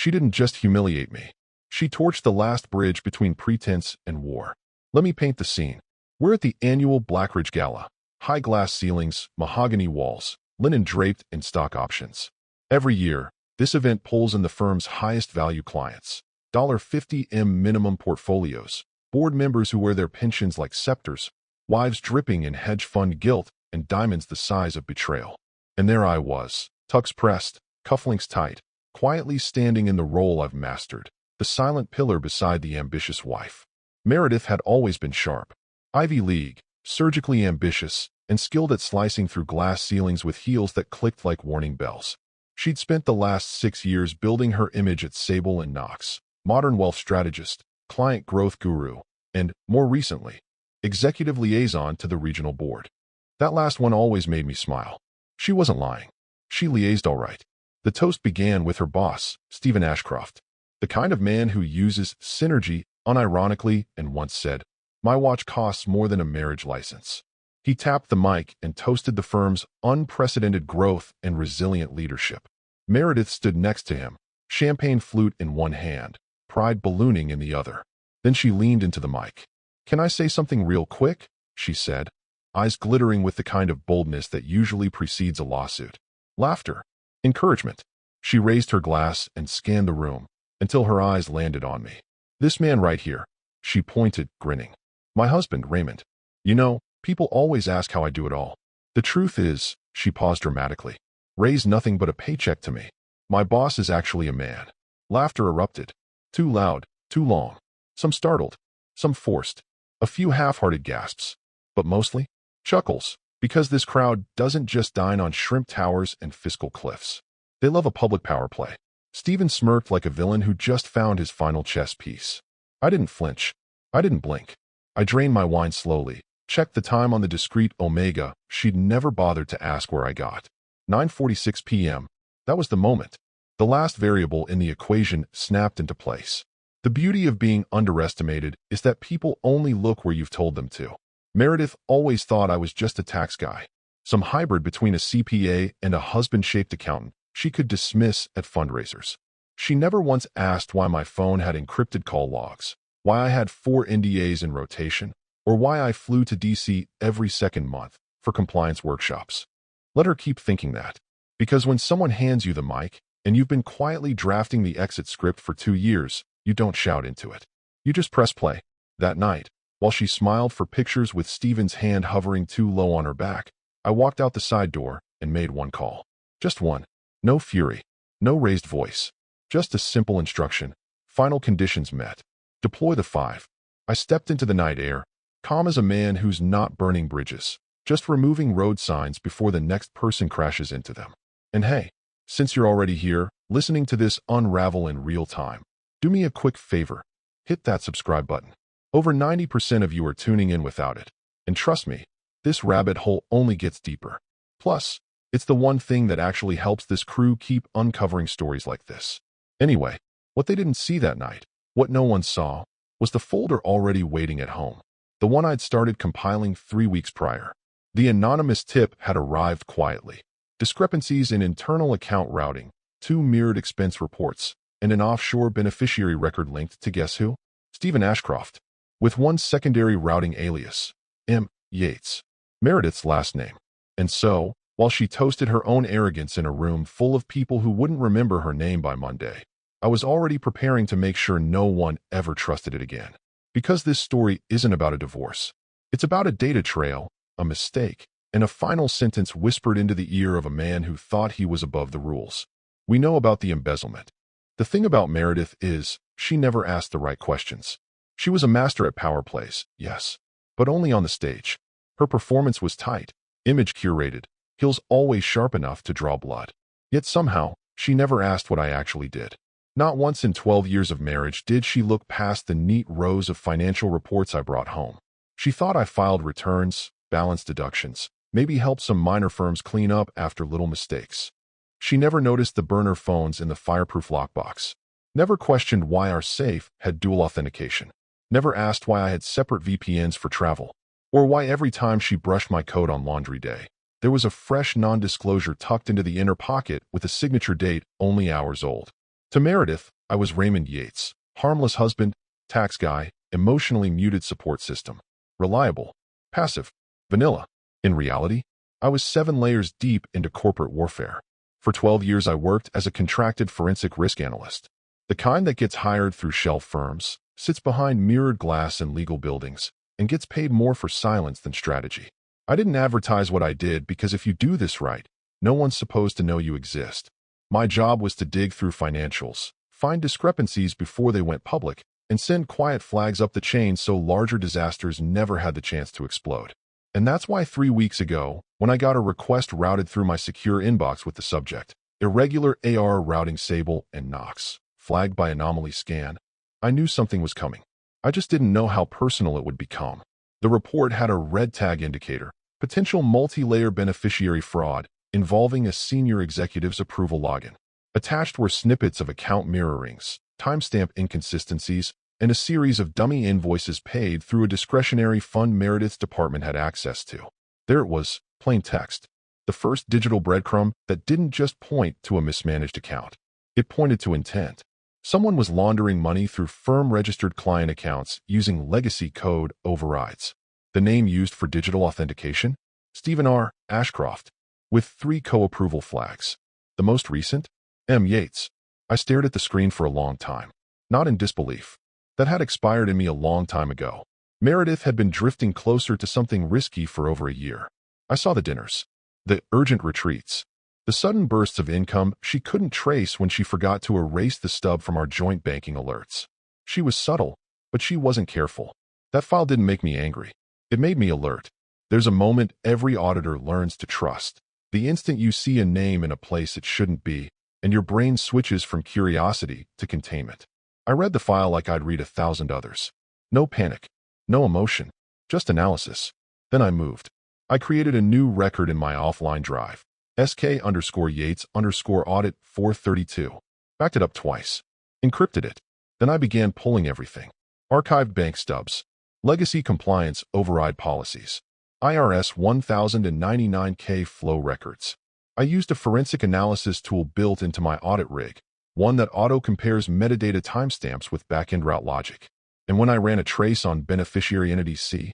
She didn't just humiliate me. She torched the last bridge between pretense and war. Let me paint the scene. We're at the annual Blackridge Gala. High glass ceilings, mahogany walls, linen draped in stock options. Every year, this event pulls in the firm's highest value clients. $50M minimum portfolios, board members who wear their pensions like scepters, wives dripping in hedge fund gilt, and diamonds the size of betrayal. And there I was, tucks pressed, cufflinks tight, quietly standing in the role I've mastered, the silent pillar beside the ambitious wife. Meredith had always been sharp. Ivy League, surgically ambitious, and skilled at slicing through glass ceilings with heels that clicked like warning bells. She'd spent the last 6 years building her image at Sable and Knox, modern wealth strategist, client growth guru, and, more recently, executive liaison to the regional board. That last one always made me smile. She wasn't lying. She liaised all right. The toast began with her boss, Stephen Ashcroft, the kind of man who uses synergy unironically and once said, "My watch costs more than a marriage license." He tapped the mic and toasted the firm's unprecedented growth and resilient leadership. Meredith stood next to him, champagne flute in one hand, pride ballooning in the other. Then she leaned into the mic. "Can I say something real quick?" she said, eyes glittering with the kind of boldness that usually precedes a lawsuit. Laughter. Encouragement. She raised her glass and scanned the room until her eyes landed on me. "This man right here." She pointed, grinning. "My husband, Raymond. You know, people always ask how I do it all. The truth is," she paused dramatically, "Ray's nothing but a paycheck to me. My boss is actually a man." Laughter erupted. Too loud, too long. Some startled, some forced, a few half-hearted gasps. But mostly, chuckles, because this crowd doesn't just dine on shrimp towers and fiscal cliffs. They love a public power play. Stephen smirked like a villain who just found his final chess piece. I didn't flinch. I didn't blink. I drained my wine slowly, checked the time on the discreet Omega she'd never bothered to ask where I got. 9:46 p.m. That was the moment. The last variable in the equation snapped into place. The beauty of being underestimated is that people only look where you've told them to. Meredith always thought I was just a tax guy, some hybrid between a CPA and a husband-shaped accountant she could dismiss at fundraisers. She never once asked why my phone had encrypted call logs, why I had 4 NDAs in rotation, or why I flew to DC every second month for compliance workshops. Let her keep thinking that, because when someone hands you the mic and you've been quietly drafting the exit script for 2 years, you don't shout into it. You just press play. That night, while she smiled for pictures with Stephen's hand hovering too low on her back, I walked out the side door and made one call. Just one. No fury. No raised voice. Just a simple instruction. Final conditions met. Deploy the 5. I stepped into the night air, calm as a man who's not burning bridges, just removing road signs before the next person crashes into them. And hey, since you're already here, listening to this unravel in real time, do me a quick favor. Hit that subscribe button. Over 90% of you are tuning in without it. And trust me, this rabbit hole only gets deeper. Plus, it's the one thing that actually helps this crew keep uncovering stories like this. Anyway, what they didn't see that night, what no one saw, was the folder already waiting at home. The one I'd started compiling 3 weeks prior. The anonymous tip had arrived quietly. Discrepancies in internal account routing, 2 mirrored expense reports, and an offshore beneficiary record linked to guess who? Stephen Ashcroft, with one secondary routing alias, M. Yates, Meredith's last name. And so, while she toasted her own arrogance in a room full of people who wouldn't remember her name by Monday, I was already preparing to make sure no one ever trusted it again. Because this story isn't about a divorce. It's about a data trail, a mistake, and a final sentence whispered into the ear of a man who thought he was above the rules. We know about the embezzlement. The thing about Meredith is, she never asked the right questions. She was a master at power plays, yes, but only on the stage. Her performance was tight, image curated, heels always sharp enough to draw blood. Yet somehow, she never asked what I actually did. Not once in 12 years of marriage did she look past the neat rows of financial reports I brought home. She thought I filed returns, balanced deductions, maybe helped some minor firms clean up after little mistakes. She never noticed the burner phones in the fireproof lockbox. Never questioned why our safe had dual authentication. Never asked why I had separate VPNs for travel, or why every time she brushed my coat on laundry day, there was a fresh non-disclosure tucked into the inner pocket with a signature date only hours old. To Meredith, I was Raymond Yates, harmless husband, tax guy, emotionally muted support system, reliable, passive, vanilla. In reality, I was 7 layers deep into corporate warfare. For 12 years, I worked as a contracted forensic risk analyst, the kind that gets hired through shell firms, sits behind mirrored glass in legal buildings, and gets paid more for silence than strategy. I didn't advertise what I did because if you do this right, no one's supposed to know you exist. My job was to dig through financials, find discrepancies before they went public, and send quiet flags up the chain so larger disasters never had the chance to explode. And that's why 3 weeks ago, when I got a request routed through my secure inbox with the subject, Irregular AR Routing Sable and Knox, flagged by Anomaly Scan, I knew something was coming. I just didn't know how personal it would become. The report had a red tag indicator, potential multi-layer beneficiary fraud, involving a senior executive's approval login. Attached were snippets of account mirrorings, timestamp inconsistencies, and a series of dummy invoices paid through a discretionary fund Meredith's department had access to. There it was, plain text. The first digital breadcrumb that didn't just point to a mismanaged account. It pointed to intent. Someone was laundering money through firm-registered client accounts using legacy code overrides. The name used for digital authentication? Stephen R. Ashcroft, with 3 co-approval flags. The most recent? M. Yates. I stared at the screen for a long time, not in disbelief. That had expired in me a long time ago. Meredith had been drifting closer to something risky for over a year. I saw the dinners, the urgent retreats, the sudden bursts of income she couldn't trace when she forgot to erase the stub from our joint banking alerts. She was subtle, but she wasn't careful. That file didn't make me angry. It made me alert. There's a moment every auditor learns to trust. The instant you see a name in a place it shouldn't be, and your brain switches from curiosity to containment. I read the file like I'd read 1,000 others. No panic, no emotion, just analysis. Then I moved. I created a new record in my offline drive. SK_Yates_audit 432. Backed it up twice. Encrypted it. Then I began pulling everything. Archived bank stubs. Legacy compliance override policies. IRS 1099K flow records. I used a forensic analysis tool built into my audit rig, one that auto-compares metadata timestamps with back-end route logic. And when I ran a trace on beneficiary entity C,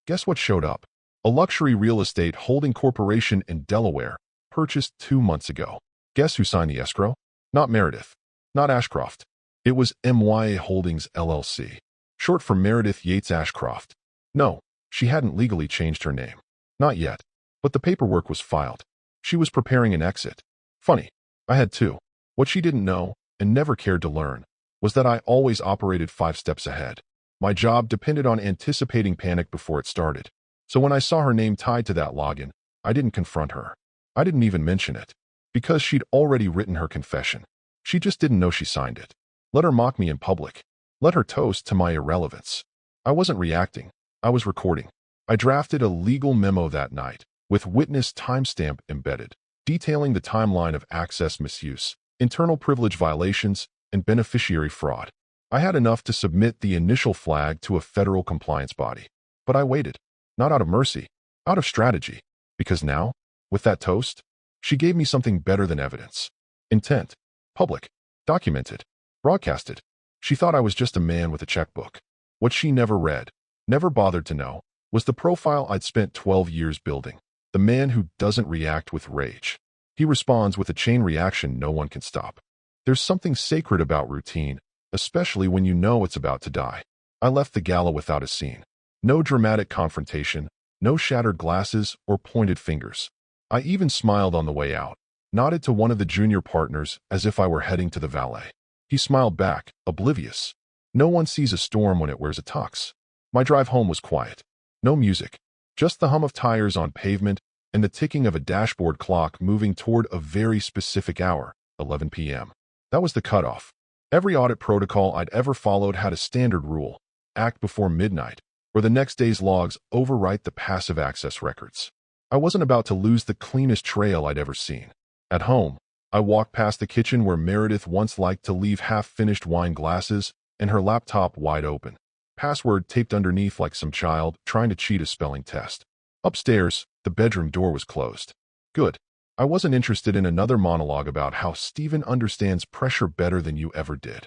guess what showed up? A luxury real estate holding corporation in Delaware, purchased 2 months ago. Guess who signed the escrow? Not Meredith. Not Ashcroft. It was MYA Holdings LLC, short for Meredith Yates Ashcroft. No, she hadn't legally changed her name. Not yet. But the paperwork was filed. She was preparing an exit. Funny. I had 2. What she didn't know, and never cared to learn, was that I always operated 5 steps ahead. My job depended on anticipating panic before it started. So when I saw her name tied to that login, I didn't confront her. I didn't even mention it. Because she'd already written her confession. She just didn't know she signed it. Let her mock me in public. Let her toast to my irrelevance. I wasn't reacting. I was recording. I drafted a legal memo that night, with witness timestamp embedded, detailing the timeline of access misuse, internal privilege violations, and beneficiary fraud. I had enough to submit the initial flag to a federal compliance body. But I waited. Not out of mercy, out of strategy. Because now, with that toast, she gave me something better than evidence. Intent. Public. Documented. Broadcasted. She thought I was just a man with a checkbook. What she never read, never bothered to know, was the profile I'd spent 12 years building. The man who doesn't react with rage. He responds with a chain reaction no one can stop. There's something sacred about routine, especially when you know it's about to die. I left the gala without a scene. No dramatic confrontation, no shattered glasses or pointed fingers. I even smiled on the way out, nodded to one of the junior partners as if I were heading to the valet. He smiled back, oblivious. No one sees a storm when it wears a tux. My drive home was quiet. No music, just the hum of tires on pavement and the ticking of a dashboard clock moving toward a very specific hour, 11 p.m. That was the cutoff. Every audit protocol I'd ever followed had a standard rule: act before midnight, or the next day's logs overwrite the passive access records. I wasn't about to lose the cleanest trail I'd ever seen. At home, I walked past the kitchen where Meredith once liked to leave half-finished wine glasses and her laptop wide open, password taped underneath like some child trying to cheat a spelling test. Upstairs, the bedroom door was closed. Good. I wasn't interested in another monologue about how Stephen understands pressure better than you ever did.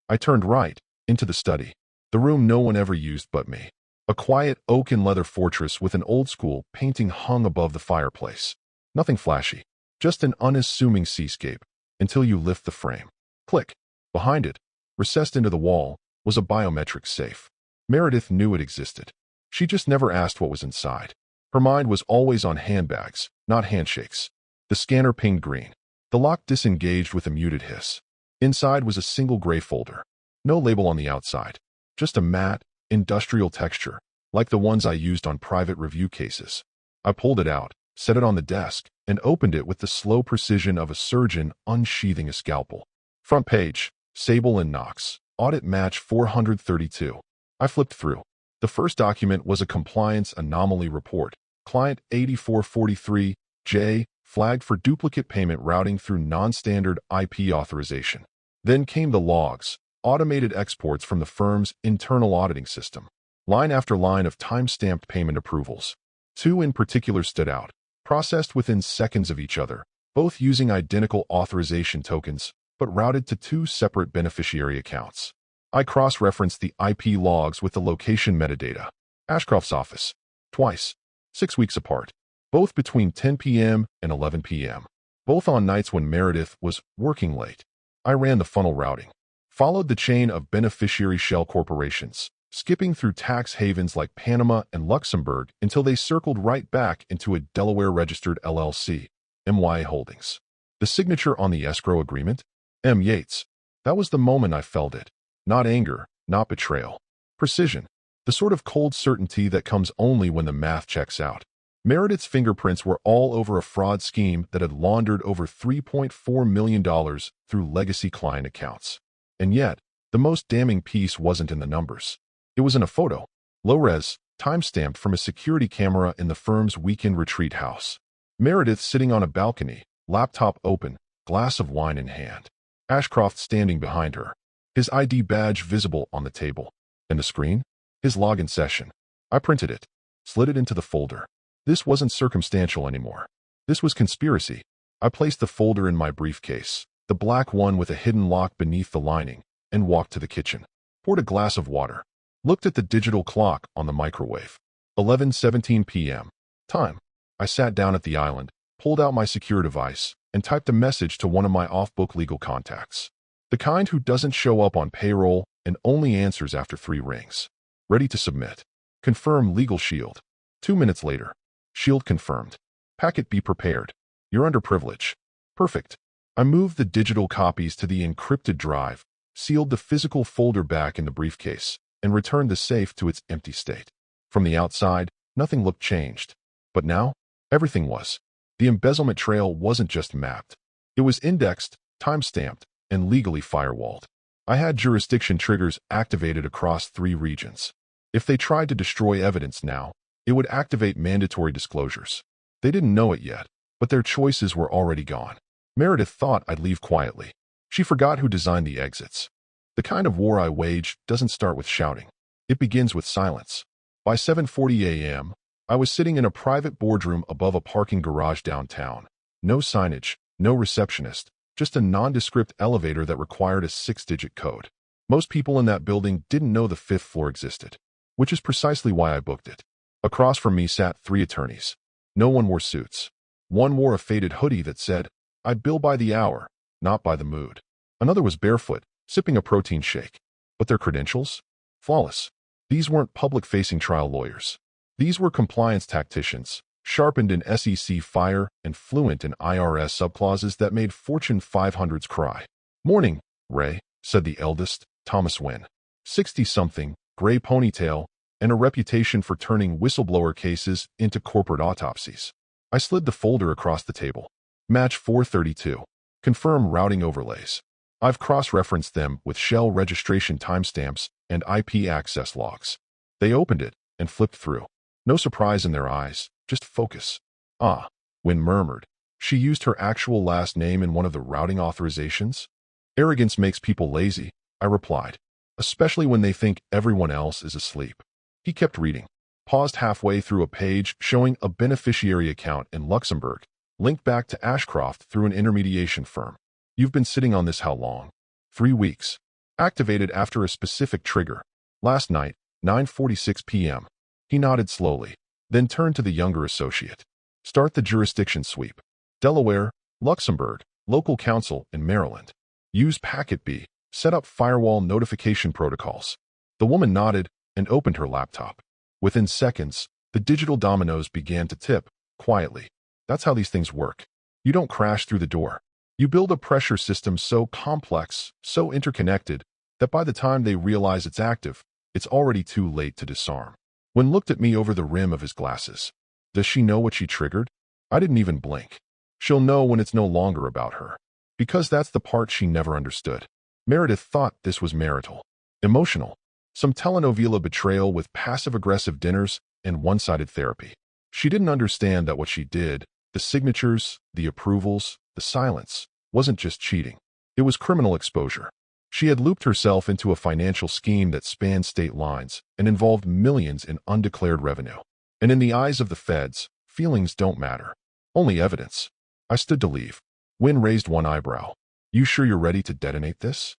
I turned right, into the study, the room no one ever used but me. A quiet oak and leather fortress with an old-school painting hung above the fireplace. Nothing flashy, just an unassuming seascape, until you lift the frame. Click. Behind it, recessed into the wall, was a biometric safe. Meredith knew it existed. She just never asked what was inside. Her mind was always on handbags, not handshakes. The scanner pinged green. The lock disengaged with a muted hiss. Inside was a single gray folder. No label on the outside. Just a matte, industrial texture, like the ones I used on private review cases. I pulled it out, set it on the desk, and opened it with the slow precision of a surgeon unsheathing a scalpel. Front page, Sable and Knox, audit match 432. I flipped through. The first document was a compliance anomaly report. Client 8443J, flagged for duplicate payment routing through non-standard IP authorization. Then came the logs, automated exports from the firm's internal auditing system. Line after line of time-stamped payment approvals. Two in particular stood out, processed within seconds of each other, both using identical authorization tokens, but routed to two separate beneficiary accounts. I cross-referenced the IP logs with the location metadata. Ashcroft's office. Twice. 6 weeks apart. Both between 10 p.m. and 11 p.m. Both on nights when Meredith was working late. I ran the funnel routing. Followed the chain of beneficiary shell corporations, skipping through tax havens like Panama and Luxembourg until they circled right back into a Delaware-registered LLC, MY Holdings. The signature on the escrow agreement? M. Yates. That was the moment I felt it. Not anger, not betrayal. Precision. The sort of cold certainty that comes only when the math checks out. Meredith's fingerprints were all over a fraud scheme that had laundered over $3.4 million through legacy client accounts. And yet, the most damning piece wasn't in the numbers. It was in a photo, low-res, time-stamped from a security camera in the firm's weekend retreat house. Meredith sitting on a balcony, laptop open, glass of wine in hand. Ashcroft standing behind her, his ID badge visible on the table. And the screen? His login session. I printed it, slid it into the folder. This wasn't circumstantial anymore. This was conspiracy. I placed the folder in my briefcase, the black one with a hidden lock beneath the lining, and walked to the kitchen. Poured a glass of water. Looked at the digital clock on the microwave. 11:17 p.m. Time. I sat down at the island, pulled out my secure device, and typed a message to one of my off-book legal contacts. The kind who doesn't show up on payroll and only answers after 3 rings. Ready to submit. Confirm legal shield. 2 minutes later. Shield confirmed. Packet be prepared. You're under privilege. Perfect. I moved the digital copies to the encrypted drive, sealed the physical folder back in the briefcase, and returned the safe to its empty state. From the outside, nothing looked changed. But now, everything was. The embezzlement trail wasn't just mapped. It was indexed, time-stamped, and legally firewalled. I had jurisdiction triggers activated across 3 regions. If they tried to destroy evidence now, it would activate mandatory disclosures. They didn't know it yet, but their choices were already gone. Meredith thought I'd leave quietly. She forgot who designed the exits. The kind of war I wage doesn't start with shouting. It begins with silence. By 7:40 a.m., I was sitting in a private boardroom above a parking garage downtown. No signage, no receptionist, just a nondescript elevator that required a 6-digit code. Most people in that building didn't know the 5th floor existed, which is precisely why I booked it. Across from me sat 3 attorneys. No one wore suits. One wore a faded hoodie that said, "I bill by the hour, not by the mood." Another was barefoot, sipping a protein shake. But their credentials? Flawless. These weren't public-facing trial lawyers. These were compliance tacticians, sharpened in SEC fire and fluent in IRS subclauses that made Fortune 500s cry. "Morning, Ray," said the eldest, Thomas Wynn. 60-something, gray ponytail, and a reputation for turning whistleblower cases into corporate autopsies. I slid the folder across the table. Match 432. Confirm routing overlays. I've cross-referenced them with shell registration timestamps and IP access logs. They opened it and flipped through. No surprise in their eyes, just focus. "Ah," Wynn murmured. "She used her actual last name in one of the routing authorizations?" "Arrogance makes people lazy," I replied, "especially when they think everyone else is asleep." He kept reading, paused halfway through a page showing a beneficiary account in Luxembourg, Linked back to Ashcroft through an intermediation firm. You've been sitting on this how long? 3 weeks. Activated after a specific trigger. Last night, 9:46 p.m. He nodded slowly, then turned to the younger associate. Start the jurisdiction sweep. Delaware, Luxembourg, local counsel in Maryland. Use Packet B. Set up firewall notification protocols. The woman nodded and opened her laptop. Within seconds, the digital dominoes began to tip, quietly. That's how these things work. You don't crash through the door. You build a pressure system so complex, so interconnected, that by the time they realize it's active, it's already too late to disarm. Wynn looked at me over the rim of his glasses. Does she know what she triggered? I didn't even blink. She'll know when it's no longer about her. Because that's the part she never understood. Meredith thought this was marital. Emotional. Some telenovela betrayal with passive-aggressive dinners and one-sided therapy. She didn't understand that what she did, the signatures, the approvals, the silence, wasn't just cheating. It was criminal exposure. She had looped herself into a financial scheme that spanned state lines and involved millions in undeclared revenue. And in the eyes of the feds, feelings don't matter. Only evidence. I stood to leave. Wynn raised one eyebrow. You sure you're ready to detonate this?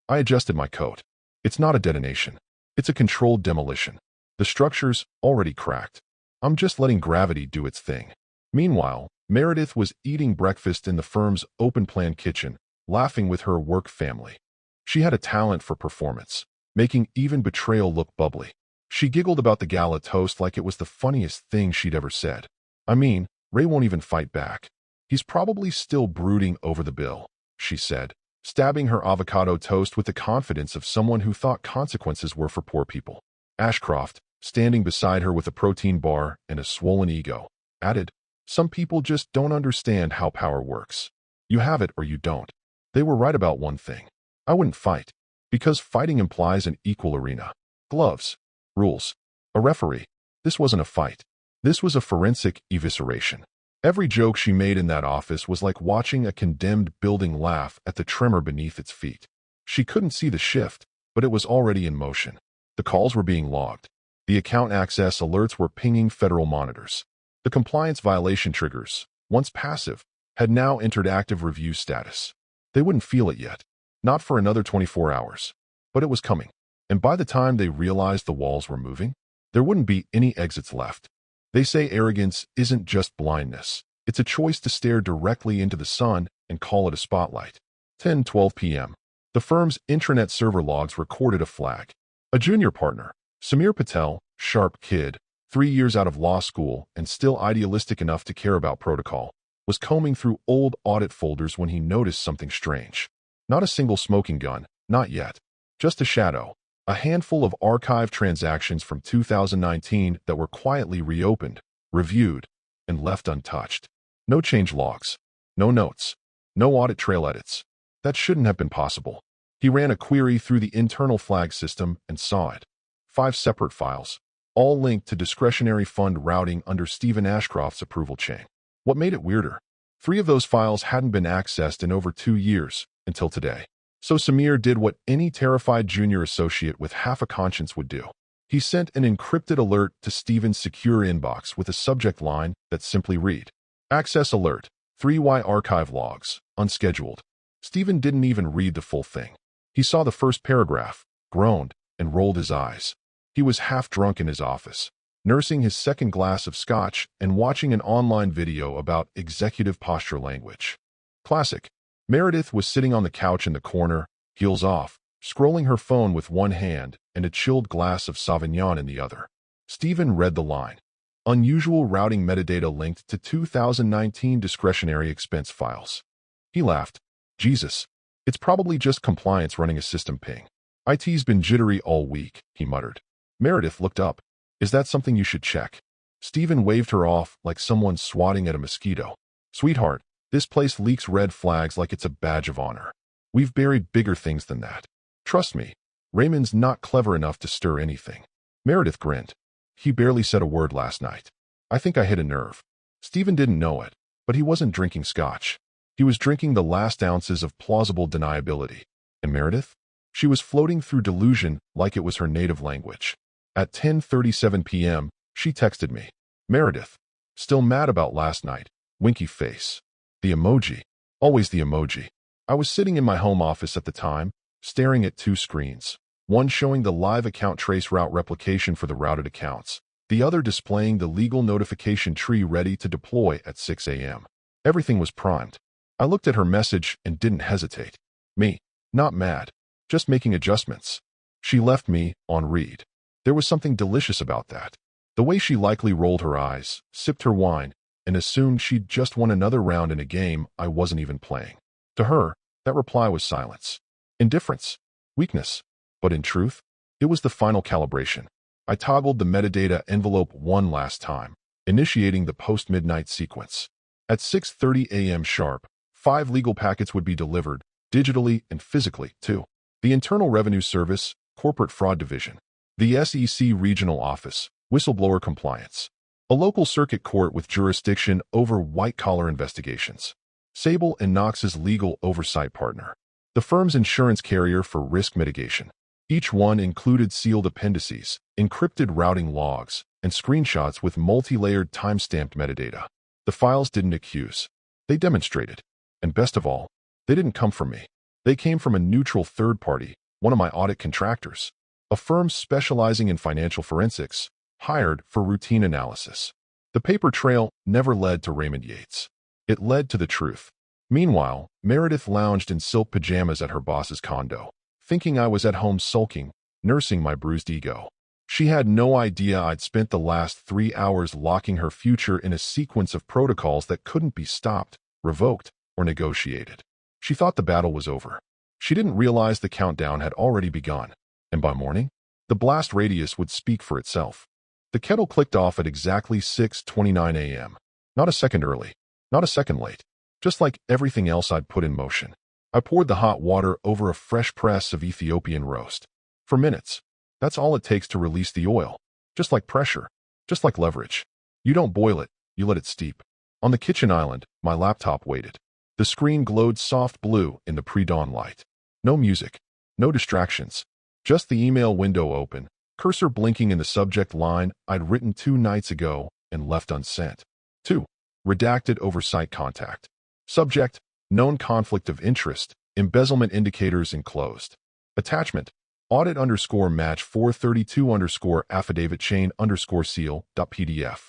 I adjusted my coat. It's not a detonation. It's a controlled demolition. The structure's already cracked. I'm just letting gravity do its thing. Meanwhile, Meredith was eating breakfast in the firm's open-plan kitchen, laughing with her work family. She had a talent for performance, making even betrayal look bubbly. She giggled about the gala toast like it was the funniest thing she'd ever said. I mean, Ray won't even fight back. He's probably still brooding over the bill, she said, stabbing her avocado toast with the confidence of someone who thought consequences were for poor people. Ashcroft, standing beside her with a protein bar and a swollen ego, added, some people just don't understand how power works. You have it or you don't. They were right about one thing. I wouldn't fight, because fighting implies an equal arena. Gloves. Rules. A referee. This wasn't a fight. This was a forensic evisceration. Every joke she made in that office was like watching a condemned building laugh at the tremor beneath its feet. She couldn't see the shift, but it was already in motion. The calls were being logged. The account access alerts were pinging federal monitors. The compliance violation triggers, once passive, had now entered active review status. They wouldn't feel it yet. Not for another 24 hours. But it was coming. And by the time they realized the walls were moving, there wouldn't be any exits left. They say arrogance isn't just blindness. It's a choice to stare directly into the sun and call it a spotlight. 10:12 p.m. The firm's intranet server logs recorded a flag. A junior partner, Samir Patel, sharp kid, 3 years out of law school and still idealistic enough to care about protocol, was combing through old audit folders when he noticed something strange. Not a single smoking gun, not yet. Just a shadow. A handful of archived transactions from 2019 that were quietly reopened, reviewed, and left untouched. No change logs. No notes. No audit trail edits. That shouldn't have been possible. He ran a query through the internal flag system and saw it. 5 separate files, all linked to discretionary fund routing under Stephen Ashcroft's approval chain. What made it weirder? 3 of those files hadn't been accessed in over 2 years, until today. So Samir did what any terrified junior associate with half a conscience would do. He sent an encrypted alert to Stephen's secure inbox with a subject line that simply read, Access alert, 3Y archive logs, unscheduled. Stephen didn't even read the full thing. He saw the first paragraph, groaned, and rolled his eyes. He was half drunk in his office, nursing his second glass of scotch and watching an online video about executive posture language. Classic. Meredith was sitting on the couch in the corner, heels off, scrolling her phone with one hand and a chilled glass of Sauvignon in the other. Stephen read the line. Unusual routing metadata linked to 2019 discretionary expense files. He laughed. Jesus. It's probably just compliance running a system ping. IT's been jittery all week, he muttered. Meredith looked up. Is that something you should check? Stephen waved her off like someone swatting at a mosquito. Sweetheart, this place leaks red flags like it's a badge of honor. We've buried bigger things than that. Trust me, Raymond's not clever enough to stir anything. Meredith grinned. He barely said a word last night. I think I hit a nerve. Stephen didn't know it, but he wasn't drinking scotch. He was drinking the last ounces of plausible deniability. And Meredith? She was floating through delusion like it was her native language. At 10:37 p.m., she texted me. Meredith. Still mad about last night. winky face. The emoji. Always the emoji. I was sitting in my home office at the time, staring at two screens. One showing the live account trace route replication for the routed accounts. The other displaying the legal notification tree ready to deploy at 6 a.m. Everything was primed. I looked at her message and didn't hesitate. Me. Not mad. Just making adjustments. She left me on read. There was something delicious about that. The way she likely rolled her eyes, sipped her wine, and assumed she'd just won another round in a game I wasn't even playing. To her, that reply was silence. Indifference. Weakness. But in truth, it was the final calibration. I toggled the metadata envelope one last time, initiating the post-midnight sequence. At 6:30 a.m. sharp, 5 legal packets would be delivered, digitally and physically, to the Internal Revenue Service, Corporate Fraud Division, the SEC Regional Office, Whistleblower Compliance, a local circuit court with jurisdiction over white-collar investigations, Sable and Knox's legal oversight partner, the firm's insurance carrier for risk mitigation. Each one included sealed appendices, encrypted routing logs, and screenshots with multi-layered time-stamped metadata. The files didn't accuse. They demonstrated. And best of all, they didn't come from me. They came from a neutral third party, one of my audit contractors, a firm specializing in financial forensics, hired for routine analysis. The paper trail never led to Raymond Yates. It led to the truth. Meanwhile, Meredith lounged in silk pajamas at her boss's condo, thinking I was at home sulking, nursing my bruised ego. She had no idea I'd spent the last 3 hours locking her future in a sequence of protocols that couldn't be stopped, revoked, or negotiated. She thought the battle was over. She didn't realize the countdown had already begun, and by morning, the blast radius would speak for itself. The kettle clicked off at exactly 6:29 a.m. Not a second early, not a second late, just like everything else I'd put in motion. I poured the hot water over a fresh press of Ethiopian roast. For minutes. That's all it takes to release the oil. Just like pressure. Just like leverage. You don't boil it, you let it steep. On the kitchen island, my laptop waited. The screen glowed soft blue in the pre-dawn light. No music. No distractions. Just the email window open, cursor blinking in the subject line I'd written 2 nights ago and left unsent. 2. Redacted oversight contact. Subject, known conflict of interest, embezzlement indicators enclosed. Attachment, audit_match 432_affidavit chain_seal.pdf.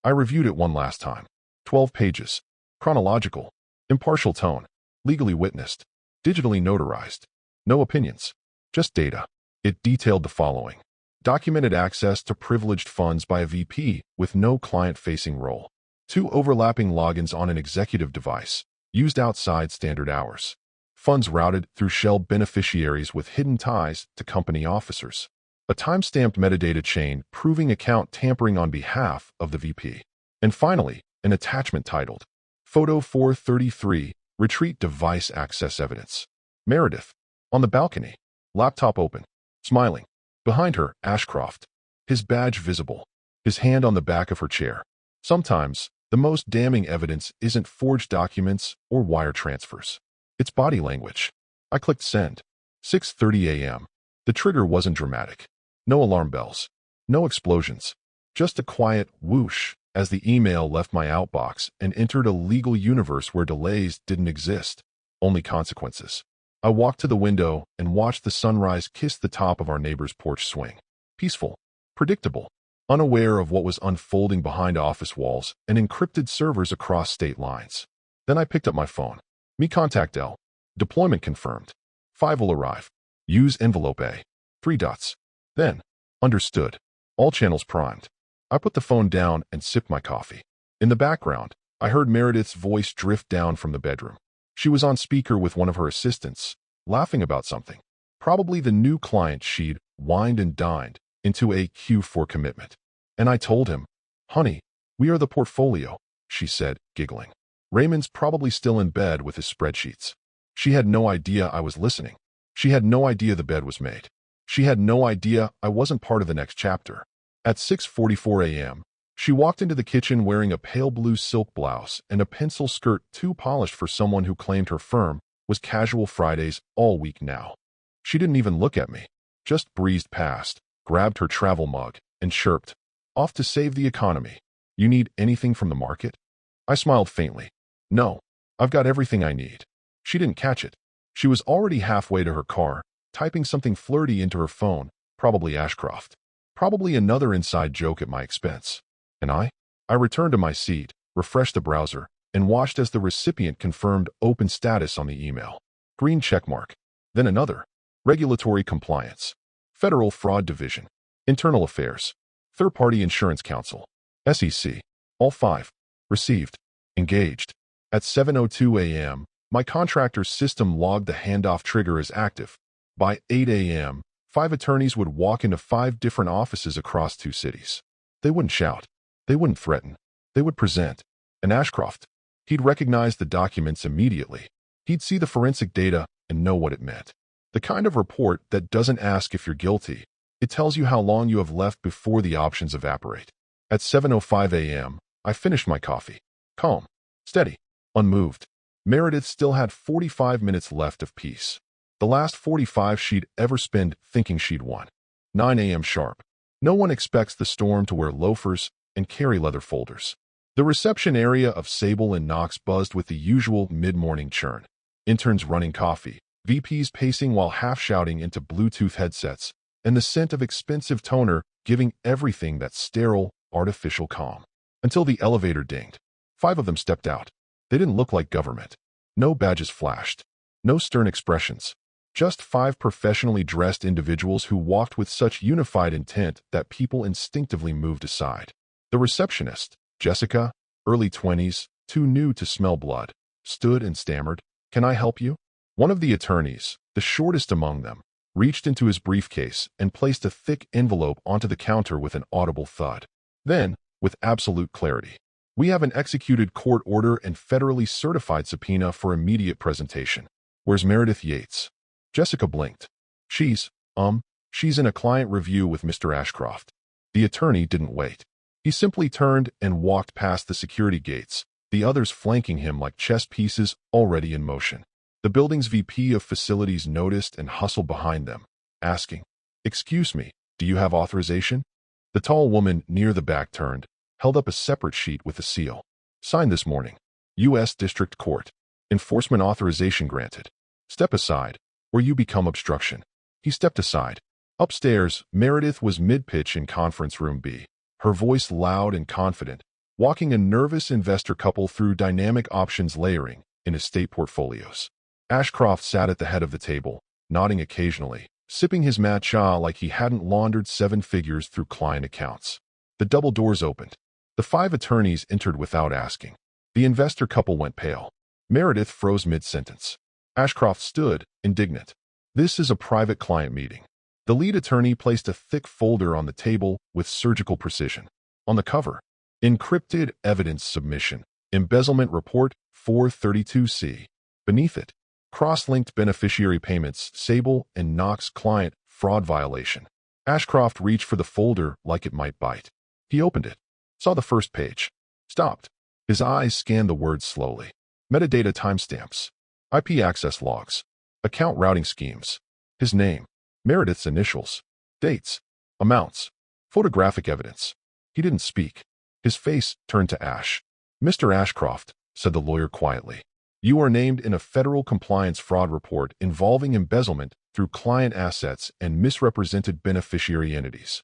I reviewed it one last time. 12 pages. Chronological. Impartial tone. Legally witnessed. Digitally notarized. No opinions. Just data. It detailed the following. Documented access to privileged funds by a VP with no client-facing role. 2 overlapping logins on an executive device, used outside standard hours. Funds routed through shell beneficiaries with hidden ties to company officers. A time-stamped metadata chain proving account tampering on behalf of the VP. And finally, an attachment titled, Photo 433, Retreat Device Access Evidence. Meredith, on the balcony, laptop open, smiling. Behind her, Ashcroft, his badge visible, his hand on the back of her chair. Sometimes, the most damning evidence isn't forged documents or wire transfers. It's body language. I clicked send. 6:30 a.m. The trigger wasn't dramatic. No alarm bells. No explosions. Just a quiet whoosh as the email left my outbox and entered a legal universe where delays didn't exist, only consequences. I walked to the window and watched the sunrise kiss the top of our neighbor's porch swing. Peaceful. Predictable. Unaware of what was unfolding behind office walls and encrypted servers across state lines. Then I picked up my phone. Me contact L. Deployment confirmed. 5 will arrive. Use envelope A. 3 dots. Then, understood. All channels primed. I put the phone down and sipped my coffee. In the background, I heard Meredith's voice drift down from the bedroom. She was on speaker with one of her assistants, laughing about something. Probably the new client she'd wined and dined into a queue for commitment. And I told him, honey, we are the portfolio, she said, giggling. Raymond's probably still in bed with his spreadsheets. She had no idea I was listening. She had no idea the bed was made. She had no idea I wasn't part of the next chapter. At 6:44 a.m., she walked into the kitchen wearing a pale blue silk blouse and a pencil skirt too polished for someone who claimed her firm was casual Fridays all week now. She didn't even look at me, just breezed past, grabbed her travel mug, and chirped, off to save the economy. You need anything from the market? I smiled faintly. No, I've got everything I need. She didn't catch it. She was already halfway to her car, typing something flirty into her phone, probably Ashcroft. Probably another inside joke at my expense. And I returned to my seat, refreshed the browser, and watched as the recipient confirmed open status on the email. Green checkmark. Then another. Regulatory compliance. Federal Fraud Division. Internal Affairs. Third-Party Insurance Council. SEC. All 5. Received. Engaged. At 7:02 a.m., my contractor's system logged the handoff trigger as active. By 8 a.m., 5 attorneys would walk into 5 different offices across 2 cities. They wouldn't shout. They wouldn't threaten. They would present. And Ashcroft. He'd recognize the documents immediately. He'd see the forensic data and know what it meant. The kind of report that doesn't ask if you're guilty. It tells you how long you have left before the options evaporate. At 7:05 a.m., I finished my coffee. Calm. Steady. Unmoved. Meredith still had 45 minutes left of peace. The last 45 she'd ever spent thinking she'd won. 9 a.m. sharp. No one expects the storm to wear loafers and carry leather folders. The reception area of Sable and Knox buzzed with the usual mid-morning churn. Interns running coffee, VPs pacing while half-shouting into Bluetooth headsets, and the scent of expensive toner giving everything that sterile, artificial calm. Until the elevator dinged. 5 of them stepped out. They didn't look like government. No badges flashed. No stern expressions. Just 5 professionally dressed individuals who walked with such unified intent that people instinctively moved aside. The receptionist, Jessica, early 20s, too new to smell blood, stood and stammered, "Can I help you?" One of the attorneys, the shortest among them, reached into his briefcase and placed a thick envelope onto the counter with an audible thud. Then, with absolute clarity, "We have an executed court order and federally certified subpoena for immediate presentation. Where's Meredith Yates?" Jessica blinked. She's in a client review with Mr. Ashcroft." The attorney didn't wait. He simply turned and walked past the security gates, the others flanking him like chess pieces already in motion. The building's VP of facilities noticed and hustled behind them, asking, "Excuse me, do you have authorization?" The tall woman near the back turned, held up a separate sheet with a seal. "Signed this morning. U.S. District Court. Enforcement authorization granted. Step aside, or you become obstruction." He stepped aside. Upstairs, Meredith was mid-pitch in conference room B, her voice loud and confident, walking a nervous investor couple through dynamic options layering in estate portfolios. Ashcroft sat at the head of the table, nodding occasionally, sipping his matcha like he hadn't laundered 7 figures through client accounts. The double doors opened. The 5 attorneys entered without asking. The investor couple went pale. Meredith froze mid-sentence. Ashcroft stood, indignant. "This is a private client meeting." The lead attorney placed a thick folder on the table with surgical precision. On the cover, "Encrypted Evidence Submission, Embezzlement Report 432C." Beneath it, "Cross-linked beneficiary payments, Sable and Knox client, fraud violation." Ashcroft reached for the folder like it might bite. He opened it, saw the first page, stopped. His eyes scanned the words slowly. Metadata timestamps, IP access logs, account routing schemes. His name, Meredith's initials, dates, amounts, photographic evidence. He didn't speak. His face turned to ash. "Mr. Ashcroft," said the lawyer quietly, "you are named in a federal compliance fraud report involving embezzlement through client assets and misrepresented beneficiary entities."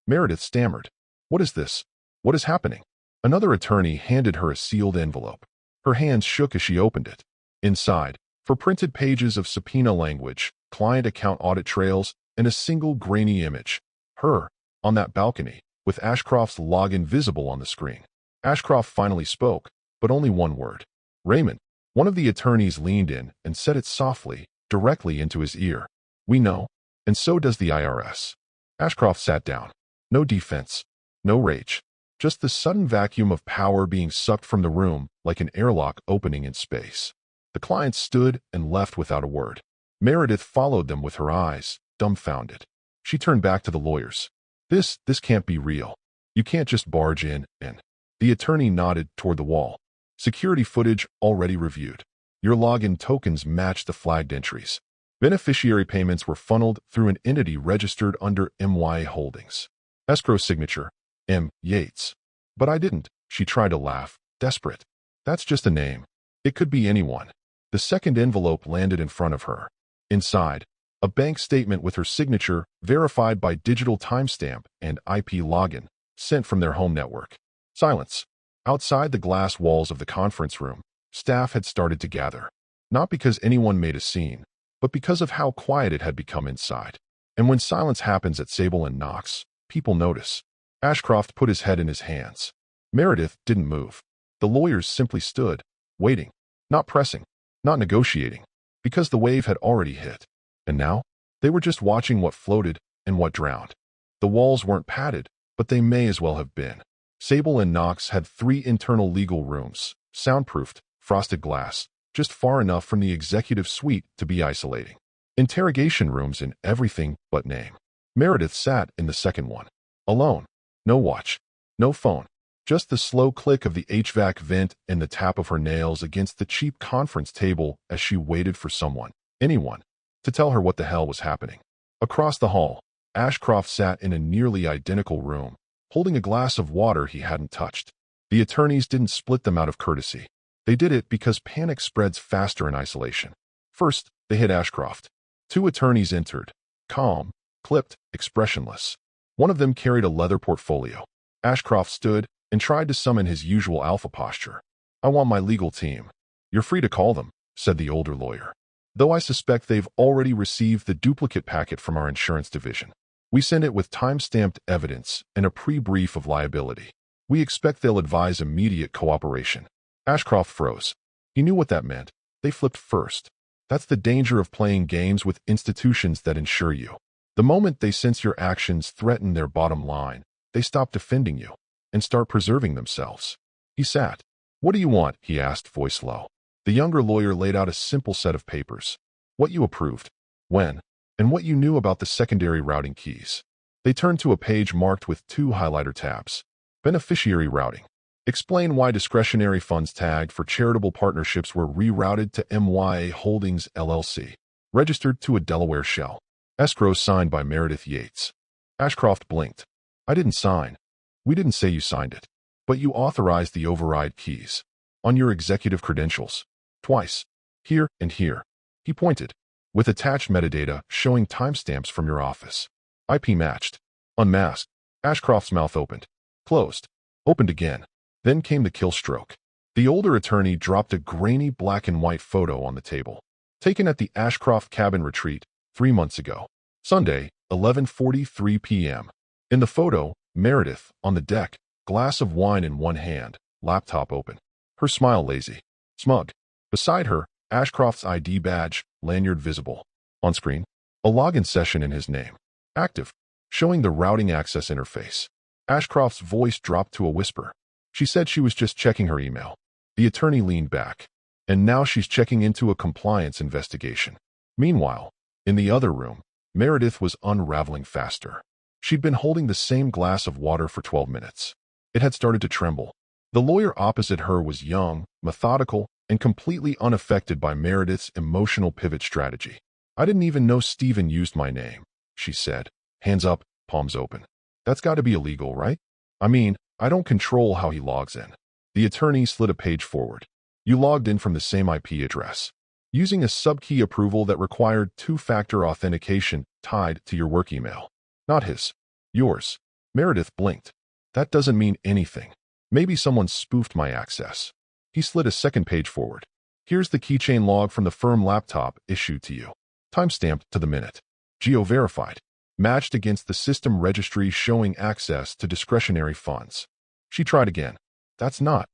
Meredith stammered. "What is this? What is happening?" Another attorney handed her a sealed envelope. Her hands shook as she opened it. Inside, for printed pages of subpoena language, client account audit trails, and a single grainy image. Her, on that balcony, with Ashcroft's login visible on the screen. Ashcroft finally spoke, but only one word. "Raymond." One of the attorneys leaned in and said it softly, directly into his ear. "We know, and so does the IRS." Ashcroft sat down. No defense, no rage. Just the sudden vacuum of power being sucked from the room like an airlock opening in space. The client stood and left without a word. Meredith followed them with her eyes, dumbfounded. She turned back to the lawyers. This can't be real. You can't just barge in and..." The attorney nodded toward the wall. "Security footage already reviewed. Your login tokens match the flagged entries. Beneficiary payments were funneled through an entity registered under MYA Holdings. Escrow signature, M. Yates." "But I didn't." She tried to laugh, desperate. That's just a name. It could be anyone. The second envelope landed in front of her. Inside, a bank statement with her signature, verified by digital timestamp and IP login, sent from their home network. Silence. Outside the glass walls of the conference room, staff had started to gather. Not because anyone made a scene, but because of how quiet it had become inside. And when silence happens at Sable and Knox, people notice. Ashcroft put his head in his hands. Meredith didn't move. The lawyers simply stood, waiting, not pressing, not negotiating, because the wave had already hit. And now, they were just watching what floated and what drowned. The walls weren't padded, but they may as well have been. Sable and Knox had 3 internal legal rooms, soundproofed, frosted glass, just far enough from the executive suite to be isolating. Interrogation rooms in everything but name. Meredith sat in the second one. Alone. No watch. No phone. Just the slow click of the HVAC vent and the tap of her nails against the cheap conference table as she waited for someone, anyone, to tell her what the hell was happening. Across the hall, Ashcroft sat in a nearly identical room, holding a glass of water he hadn't touched. The attorneys didn't split them out of courtesy. They did it because panic spreads faster in isolation. First, they hit Ashcroft. 2 attorneys entered, calm, clipped, expressionless. One of them carried a leather portfolio. Ashcroft stood and tried to summon his usual alpha posture. "I want my legal team." "You're free to call them," said the older lawyer. "Though I suspect they've already received the duplicate packet from our insurance division. We send it with time-stamped evidence and a pre-brief of liability. We expect they'll advise immediate cooperation." Ashcroft froze. He knew what that meant. They flipped first. That's the danger of playing games with institutions that insure you. The moment they sense your actions threaten their bottom line, they stop defending you and start preserving themselves. He sat. "What do you want?" he asked, voice low. The younger lawyer laid out a simple set of papers. What you approved, when, and what you knew about the secondary routing keys. They turned to a page marked with 2 highlighter tabs. Beneficiary routing. Explain why discretionary funds tagged for charitable partnerships were rerouted to MYA Holdings LLC, registered to a Delaware shell. Escrow signed by Meredith Yates. Ashcroft blinked. "I didn't sign." "We didn't say you signed it. But you authorized the override keys. On your executive credentials. Twice. Here and here." He pointed. "With attached metadata showing timestamps from your office. IP matched." Unmasked. Ashcroft's mouth opened. Closed. Opened again. Then came the kill stroke. The older attorney dropped a grainy black and white photo on the table. Taken at the Ashcroft cabin retreat 3 months ago. Sunday, 11:43 p.m. In the photo, Meredith, on the deck, glass of wine in one hand, laptop open. Her smile lazy. Smug. Beside her, Ashcroft's ID badge, lanyard visible. On screen, a login session in his name. Active. Showing the routing access interface. Ashcroft's voice dropped to a whisper. She said she was just checking her email. The attorney leaned back. And now she's checking into a compliance investigation. Meanwhile, in the other room, Meredith was unraveling faster. She'd been holding the same glass of water for 12 minutes. It had started to tremble. The lawyer opposite her was young, methodical, and completely unaffected by Meredith's emotional pivot strategy. "I didn't even know Stephen used my name," she said. Hands up, palms open. "That's got to be illegal, right? I mean, I don't control how he logs in." The attorney slid a page forward. "You logged in from the same IP address, using a subkey approval that required 2-factor authentication tied to your work email. Not his. Yours." Meredith blinked. "That doesn't mean anything. Maybe someone spoofed my access." He slid a second page forward. "Here's the keychain log from the firm laptop issued to you. Timestamped to the minute. Geo-verified. Matched against the system registry showing access to discretionary funds." She tried again. That's not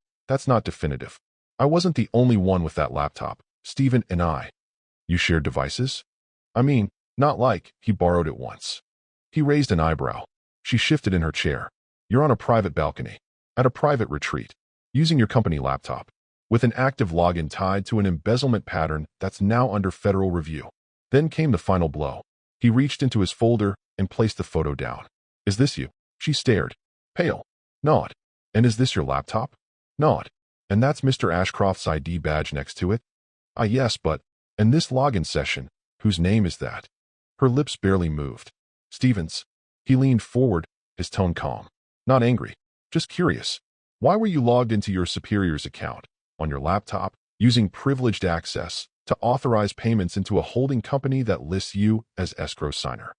definitive. I wasn't the only one with that laptop. Stephen and I." "You shared devices?" "I mean, not like he borrowed it once." He raised an eyebrow. She shifted in her chair. "You're on a private balcony, at a private retreat, using your company laptop, with an active login tied to an embezzlement pattern that's now under federal review." Then came the final blow. He reached into his folder and placed the photo down. "Is this you?" She stared. Pale. "Nod. And is this your laptop?" "Nod. And that's Mr. Ashcroft's ID badge next to it?" "Ah, yes, but, and this login session, whose name is that?" Her lips barely moved. "Stevens." He leaned forward, his tone calm. "Not angry. Just curious. Why were you logged into your superior's account? on your laptop, using privileged access to authorize payments into a holding company that lists you as escrow signer.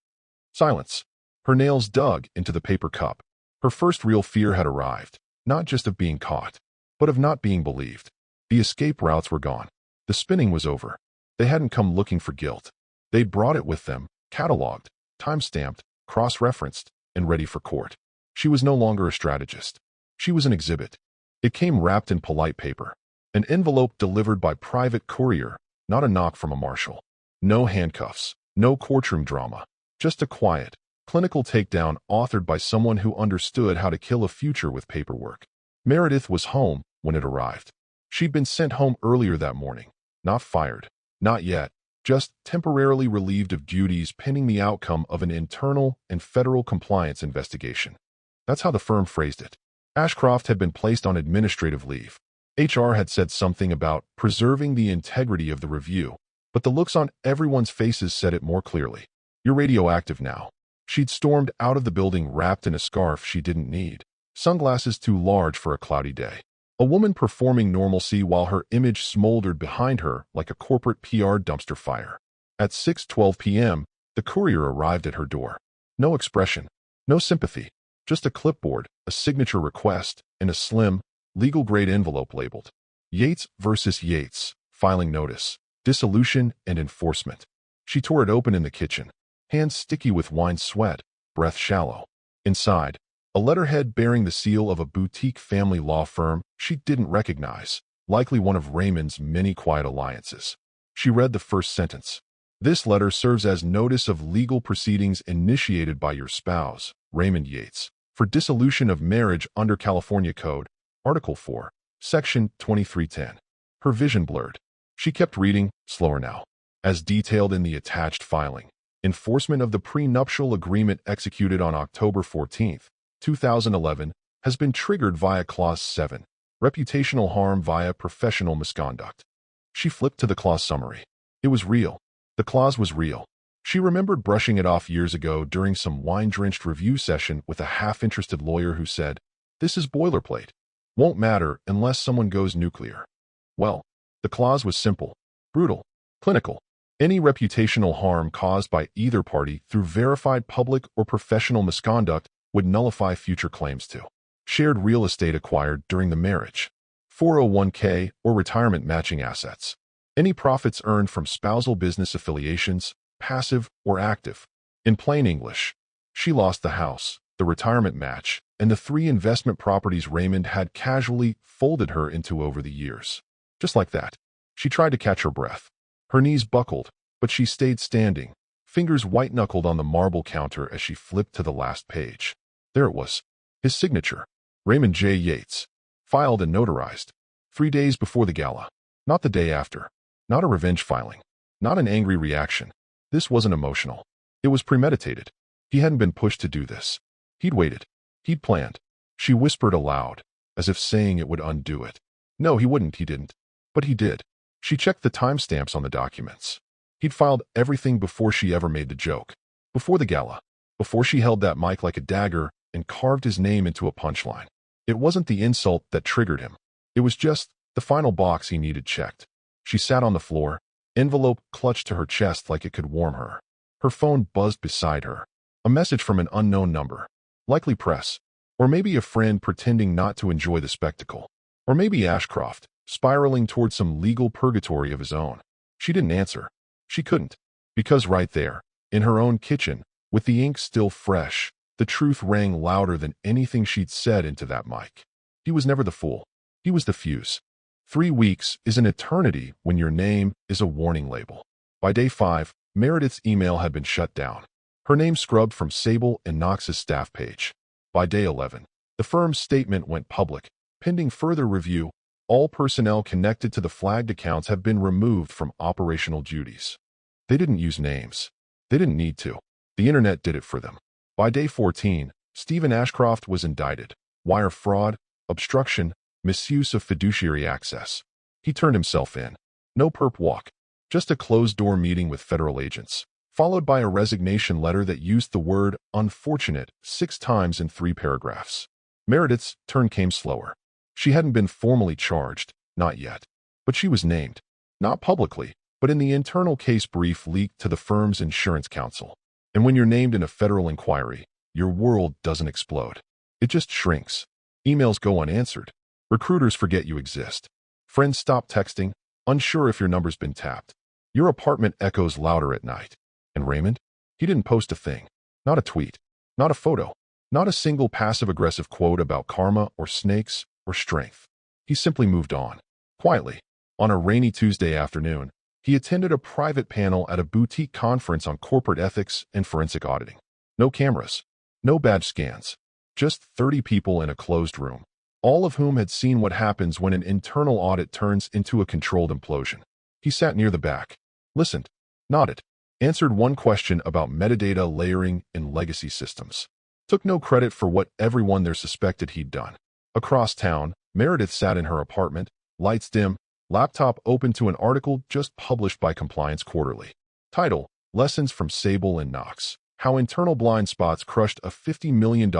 Silence. Her nails dug into the paper cup. Her first real fear had arrived, not just of being caught, but of not being believed. The escape routes were gone. The spinning was over. They hadn't come looking for guilt. They'd brought it with them, cataloged, time-stamped, cross-referenced, and ready for court. She was no longer a strategist. She was an exhibit. It came wrapped in polite paper. An envelope delivered by private courier, not a knock from a marshal. No handcuffs, no courtroom drama. Just a quiet, clinical takedown authored by someone who understood how to kill a future with paperwork. Meredith was home when it arrived. She'd been sent home earlier that morning. Not fired. Not yet. Just temporarily relieved of duties pending the outcome of an internal and federal compliance investigation. That's how the firm phrased it. Ashcroft had been placed on administrative leave. HR had said something about preserving the integrity of the review, but the looks on everyone's faces said it more clearly. You're radioactive now. She'd stormed out of the building wrapped in a scarf she didn't need, sunglasses too large for a cloudy day. A woman performing normalcy while her image smoldered behind her like a corporate PR dumpster fire. At 6:12 p.m., the courier arrived at her door. No expression, no sympathy, just a clipboard, a signature request, and a slim, legal-grade envelope labeled Yates versus Yates, filing notice, dissolution and enforcement. She tore it open in the kitchen, hands sticky with wine sweat, breath shallow. Inside, a letterhead bearing the seal of a boutique family law firm she didn't recognize, likely one of Raymond's many quiet alliances. She read the first sentence. This letter serves as notice of legal proceedings initiated by your spouse, Raymond Yates, for dissolution of marriage under California Code, Article 4, Section 2310. Her vision blurred. She kept reading, slower now. As detailed in the attached filing, enforcement of the prenuptial agreement executed on October 14, 2011, has been triggered via Clause 7, reputational harm via professional misconduct. She flipped to the clause summary. It was real. The clause was real. She remembered brushing it off years ago during some wine-drenched review session with a half-interested lawyer who said, "This is boilerplate. Won't matter unless someone goes nuclear." Well, the clause was simple, brutal, clinical. Any reputational harm caused by either party through verified public or professional misconduct would nullify future claims to shared real estate acquired during the marriage, 401k or retirement matching assets, any profits earned from spousal business affiliations, passive or active. In plain English, she lost the house, the retirement match, and the 3 investment properties Raymond had casually folded her into over the years. Just like that. She tried to catch her breath. Her knees buckled, but she stayed standing, fingers white-knuckled on the marble counter as she flipped to the last page. There it was. His signature. Raymond J. Yates. Filed and notarized. 3 days before the gala. Not the day after. Not a revenge filing. Not an angry reaction. This wasn't emotional. It was premeditated. He hadn't been pushed to do this. He'd waited. He'd planned. She whispered aloud, as if saying it would undo it. No, he wouldn't, he didn't. But he did. She checked the timestamps on the documents. He'd filed everything before she ever made the joke. Before the gala. Before she held that mic like a dagger and carved his name into a punchline. It wasn't the insult that triggered him. It was just the final box he needed checked. She sat on the floor, envelope clutched to her chest like it could warm her. Her phone buzzed beside her. A message from an unknown number. Likely press. Or maybe a friend pretending not to enjoy the spectacle. Or maybe Ashcroft, spiraling toward some legal purgatory of his own. She didn't answer. She couldn't. Because right there, in her own kitchen, with the ink still fresh, the truth rang louder than anything she'd said into that mic. He was never the fool. He was the fuse. 3 weeks is an eternity when your name is a warning label. By day 5, Meredith's email had been shut down. Her name scrubbed from Sable and Knox's staff page. By day 11, the firm's statement went public. Pending further review, all personnel connected to the flagged accounts have been removed from operational duties. They didn't use names. They didn't need to. The internet did it for them. By day 14, Stephen Ashcroft was indicted. Wire fraud, obstruction, misuse of fiduciary access. He turned himself in. No perp walk. Just a closed-door meeting with federal agents, followed by a resignation letter that used the word unfortunate 6 times in 3 paragraphs. Meredith's turn came slower. She hadn't been formally charged, Not yet. But she was named. Not publicly, but in the internal case brief leaked to the firm's insurance counsel. And when you're named in a federal inquiry, your world doesn't explode. It just shrinks. Emails go unanswered. Recruiters forget you exist. Friends stop texting, unsure if your number's been tapped. Your apartment echoes louder at night. And Raymond? He didn't post a thing. Not a tweet. Not a photo. Not a single passive-aggressive quote about karma or snakes or strength. He simply moved on. Quietly. On a rainy Tuesday afternoon, he attended a private panel at a boutique conference on corporate ethics and forensic auditing. No cameras. No badge scans. Just 30 people in a closed room, all of whom had seen what happens when an internal audit turns into a controlled implosion. He sat near the back, listened, nodded, answered one question about metadata layering in legacy systems. Took no credit for what everyone there suspected he'd done. Across town, Meredith sat in her apartment, lights dim, laptop open to an article just published by Compliance Quarterly. Title, Lessons from Sable and Knox. How Internal Blind Spots Crushed a $50 million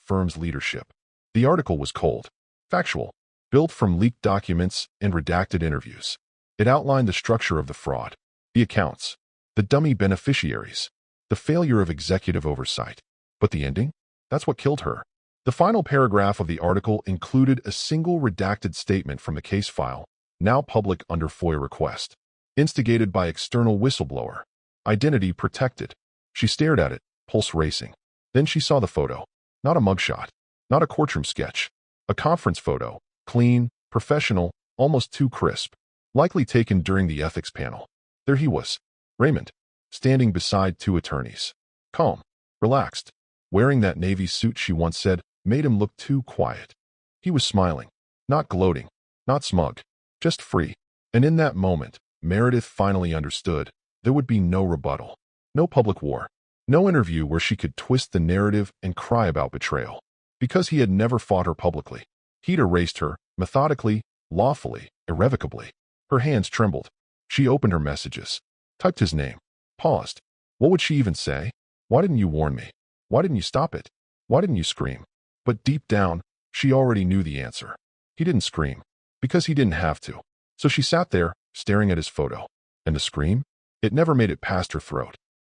Firm's Leadership. The article was cold, factual, built from leaked documents and redacted interviews. It outlined the structure of the fraud, the accounts, the dummy beneficiaries, the failure of executive oversight. But the ending? That's what killed her. The final paragraph of the article included a single redacted statement from the case file, now public under FOIA request. Instigated by external whistleblower. Identity protected. She stared at it, pulse racing. Then she saw the photo. Not a mugshot. Not a courtroom sketch. A conference photo. Clean, professional, almost too crisp. Likely taken during the ethics panel. There he was. Raymond. Standing beside two attorneys. Calm. Relaxed. Wearing that navy suit she once said made him look too quiet. He was smiling. Not gloating. Not smug. Just free. And in that moment, Meredith finally understood there would be no rebuttal. No public war. No interview where she could twist the narrative and cry about betrayal. Because he had never fought her publicly. He'd erased her, methodically, lawfully, irrevocably. Her hands trembled. She opened her messages. Typed his name. Paused. What would she even say? Why didn't you warn me? Why didn't you stop it? Why didn't you scream? But deep down, she already knew the answer. He didn't scream. Because he didn't have to. So she sat there, staring at his photo. And the scream? It never made it past her throat.